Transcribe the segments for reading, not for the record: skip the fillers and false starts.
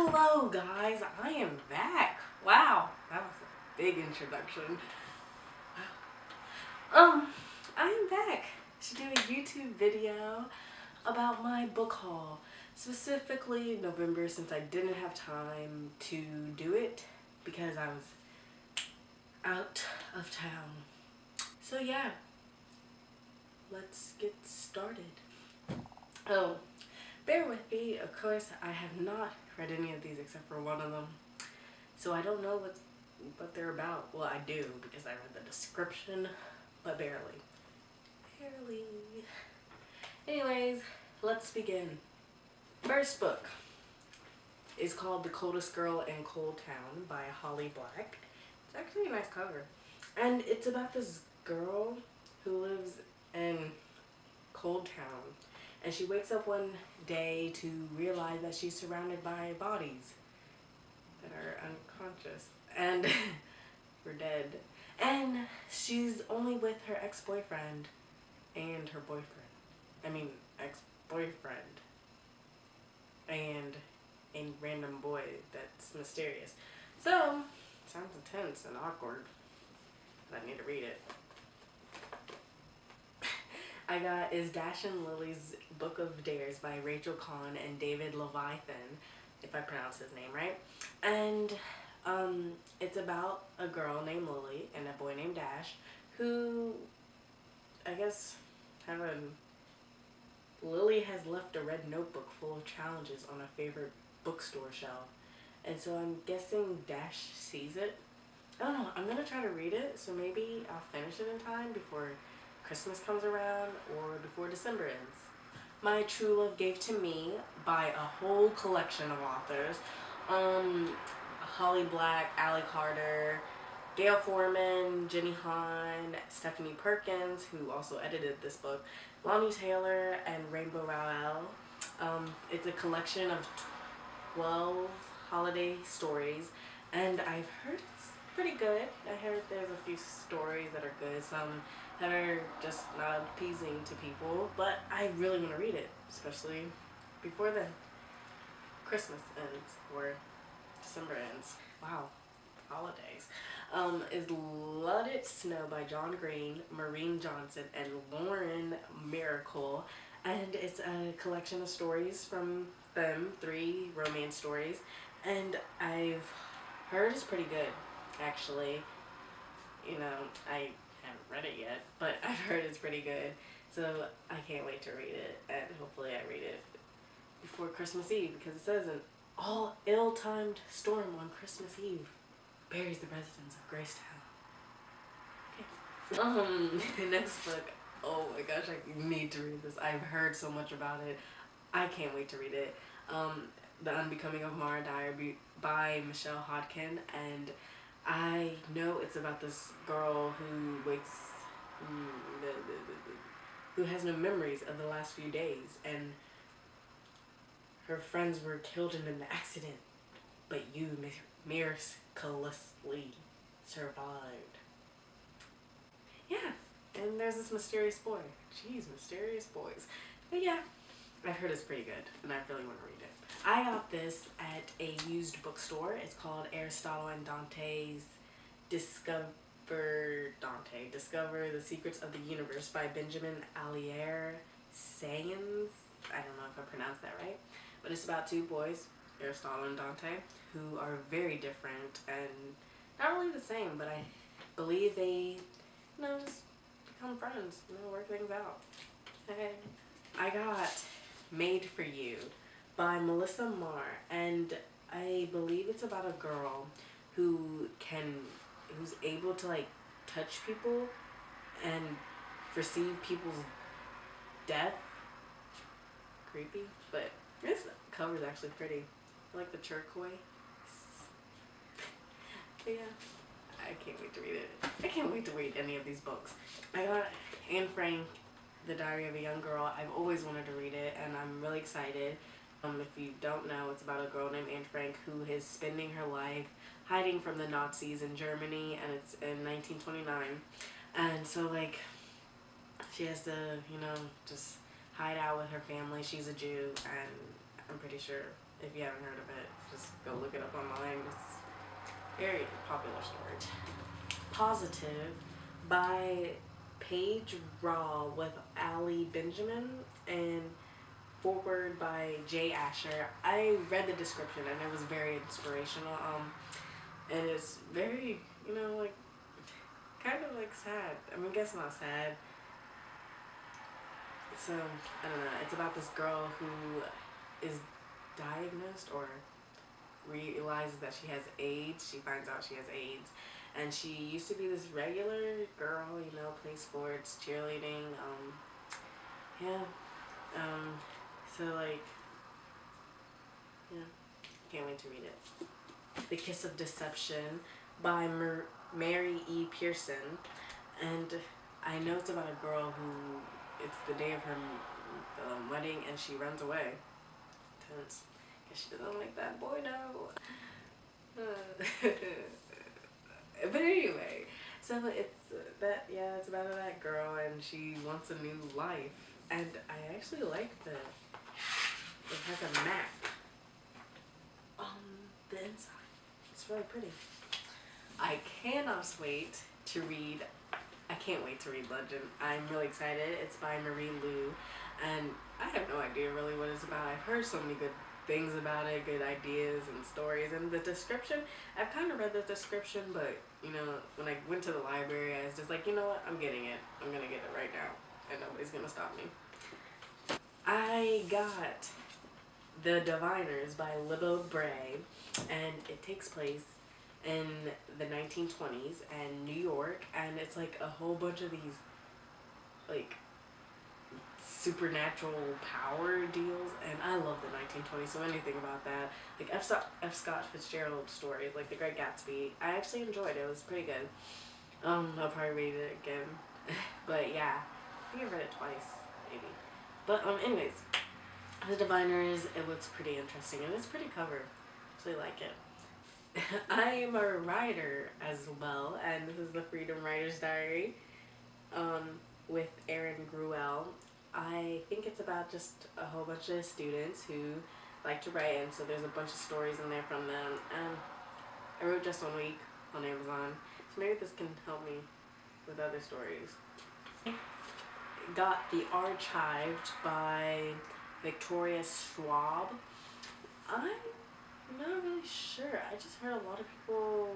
Hello guys, I am back. Wow, that was a big introduction. I am back to do a YouTube video about my book haul. Specifically November, since I didn't have time to do it because I was out of town. So yeah, let's get started. Oh, bear with me, of course I have not read any of these except for one of them. So I don't know what they're about. Well, I do because I read the description, but barely. Barely. Anyways, let's begin. First book is called The Coldest Girl in Cold Town by Holly Black. It's actually a nice cover. And it's about this girl who lives in Cold Town. And she wakes up one day to realize that she's surrounded by bodies that are unconscious and were dead. And she's only with her ex-boyfriend and her boyfriend. I mean, ex-boyfriend. And a random boy that's mysterious. So, sounds intense and awkward. But I need to read it. I got is Dash and Lily's Book of Dares by Rachel Kahn and David Leviathan, if I pronounce his name right. And it's about a girl named Lily and a boy named Dash who, I guess, Lily has left a red notebook full of challenges on a favorite bookstore shelf. And so I'm guessing Dash sees it. I don't know, I'm going to try to read it, so maybe I'll finish it in time before Christmas comes around or before December ends. My True Love Gave to Me by a whole collection of authors. Holly Black, Allie Carter, Gail Foreman, Jenny Han, Stephanie Perkins, who also edited this book, Lonnie Taylor, and Rainbow Rowell. It's a collection of 12 holiday stories, and I've heard it's pretty good. I heard there's a few stories that are good, some that are just not appeasing to people, but I really want to read it, especially before the Christmas ends or December ends. Wow, holidays. Is Let It Snow by John Green, Maureen Johnson, and Lauren Miracle, and it's a collection of stories from them, 3 romance stories, and I've heard it's pretty good, actually. You know, I haven't read it yet, but I've heard it's pretty good, so I can't wait to read it, and hopefully I read it before Christmas Eve, because it says an all ill-timed storm on Christmas Eve buries the residents of Gracetown. Okay. The next book, oh my gosh, I need to read this. I've heard so much about it. I can't wait to read it. The Unbecoming of Mara Dyer by Michelle Hodkin, and I know it's about this girl who has no memories of the last few days, and her friends were killed in an accident, but you miraculously survived. Yeah, and there's this mysterious boy. Jeez, mysterious boys. But yeah, I've heard it's pretty good, and I really want to read it. I got this at a used bookstore. It's called Aristotle and Dante's Discover the Secrets of the Universe by Benjamin Allier Sayans. I don't know if I pronounced that right. But it's about 2 boys, Aristotle and Dante, who are very different and not really the same, but I believe they, just become friends, work things out. Okay. I got Made for You by Melissa Marr, and I believe it's about a girl who's able to touch people and foresee people's death. Creepy, but this cover's actually pretty. I like the turquoise. But yeah, I can't wait to read it. I can't wait to read any of these books. I got Anne Frank, The Diary of a Young Girl. I've always wanted to read it, and I'm really excited. If you don't know, it's about a girl named Anne Frank who is spending her life hiding from the Nazis in Germany, and it's in 1929. And so, she has to, just hide out with her family. She's a Jew, and I'm pretty sure If you haven't heard of it, just go look it up online. It's a very popular story. Positive by Paige Raw with Ali Benjamin and forward by Jay Asher. I read the description and it was very inspirational. And it's very, like kind of like sad. I mean, I guess not sad. So I don't know. It's about this girl who is diagnosed or realizes that she has AIDS. She finds out she has AIDS. And she used to be this regular girl, play sports, cheerleading, yeah. So like, yeah, can't wait to read it. The Kiss of Deception by Mary E. Pearson. And I know it's about a girl who, it's the day of her wedding and she runs away. Tense. Because she doesn't like that boy, no. But anyway, so it's it's about that girl and she wants a new life. And I actually like it has a map on the inside. It's really pretty. I can't wait to read Legend. I'm really excited. It's by Marie Lu, and I have no idea really what it's about. I've heard so many good things about it, good ideas and stories, and the description, I've kind of read the description, but when I went to the library, I was just like, you know what, I'm getting it. I'm gonna get it right now, and nobody's gonna stop me. I got The Diviners by Libba Bray, and it takes place in the 1920s and New York, and it's like a whole bunch of these like supernatural power deals, and I love the 1920s, so anything about that, like F. Scott Fitzgerald stories, like The Great Gatsby, I actually enjoyed it. It was pretty good. I'll probably read it again. But yeah, I think I read it twice, maybe. But anyways, The Diviners, it looks pretty interesting, and it's pretty cover. I really like it. I am a writer as well, and this is the Freedom Writer's Diary with Erin Gruel. I think it's about just a whole bunch of students who like to write, and so there's a bunch of stories in there from them. And I wrote just 1 week on Amazon, so maybe this can help me with other stories. Got The Archived by Victoria Schwab. I'm not really sure. I just heard a lot of people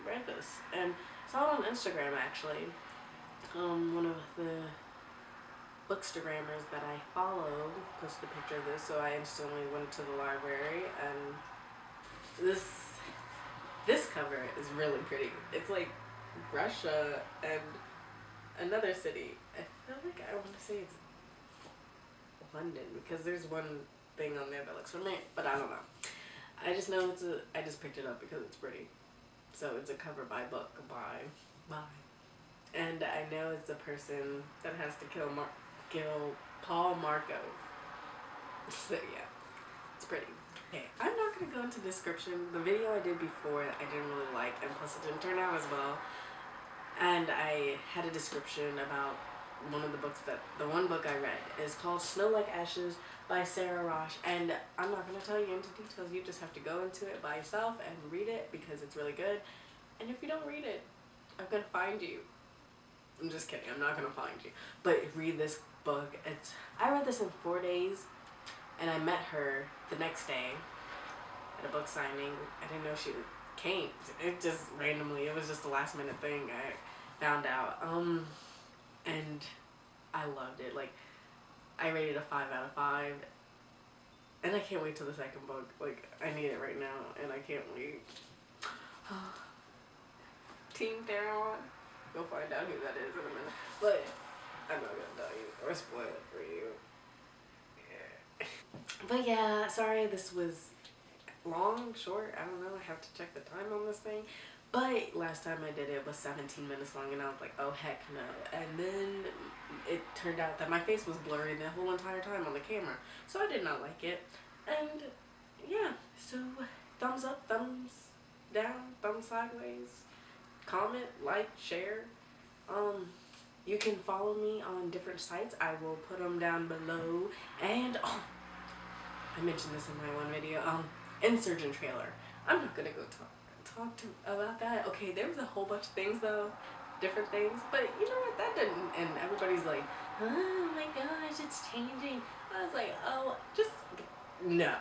read this and saw it on Instagram actually. One of the bookstagrammers that I follow posted a picture of this, so I instantly went to the library, and this cover is really pretty. It's like Russia and another city. I feel like I want to say it's London because there's one thing on there that looks familiar, but I don't know. I just know I just picked it up because it's pretty. So it's a cover by book by. And I know it's a person that has to kill Paul Markov. So yeah, it's pretty. Okay, I'm not going to go into description. The video I did before I didn't really like, and plus it didn't turn out as well. And I had a description about the one book I read is called Snow Like Ashes by Sarah Rosh, and I'm not going to tell you into details. You just have to go into it by yourself and read it because it's really good. And if you don't read it, I'm going to find you. I'm just kidding, I'm not going to find you. But read this book. I read this in 4 days, and I met her the next day at a book signing. I didn't know she came. It just randomly, it was just a last minute thing I found out. And I loved it. Like, I rated a 5 out of 5. And I can't wait till the second book. Like, I need it right now, and I can't wait. Team Theron. You'll find out who that is in a minute. But I'm not gonna tell you or spoil it for you. Yeah. But yeah, sorry this was long, short, I don't know. I have to check the time on this thing. But last time I did it was 17 minutes long, and I was like, oh heck no. And then it turned out that my face was blurry the whole entire time on the camera. So I did not like it. And yeah, so thumbs up, thumbs down, thumbs sideways. Comment, like, share. You can follow me on different sites. I will put them down below. And I mentioned this in my one video. Insurgent trailer. I'm not gonna go talk about that. Okay, there was a whole bunch of things though, different things, but you know what? That didn't. And everybody's like, oh my gosh, it's changing. I was like, oh, just no.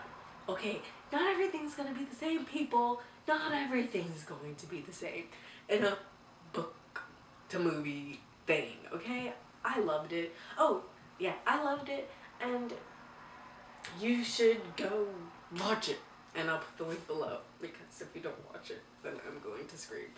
Okay, not everything's gonna be the same, people. Not everything's going to be the same in a book to movie thing. Okay, I loved it. Oh yeah, I loved it, and you should go watch it. And I'll put the link below, because if you don't watch it, then I'm going to scream.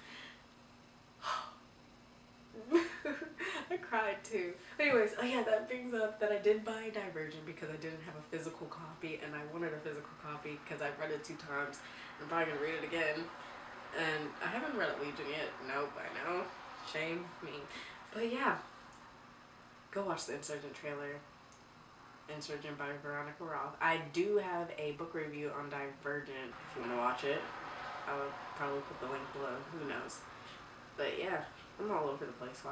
I cried too. Anyways, oh yeah, that brings up that I did buy Divergent because I didn't have a physical copy, and I wanted a physical copy because I've read it 2 times. I'm probably gonna read it again. And I haven't read Legion yet. Nope, I know. Shame me. But yeah, go watch the Insurgent trailer. Insurgent by Veronica Roth. I do have a book review on Divergent if you want to watch it. I'll probably put the link below. Who knows? But yeah, I'm all over the place. Wow.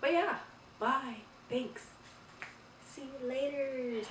But yeah, bye. Thanks. See you later.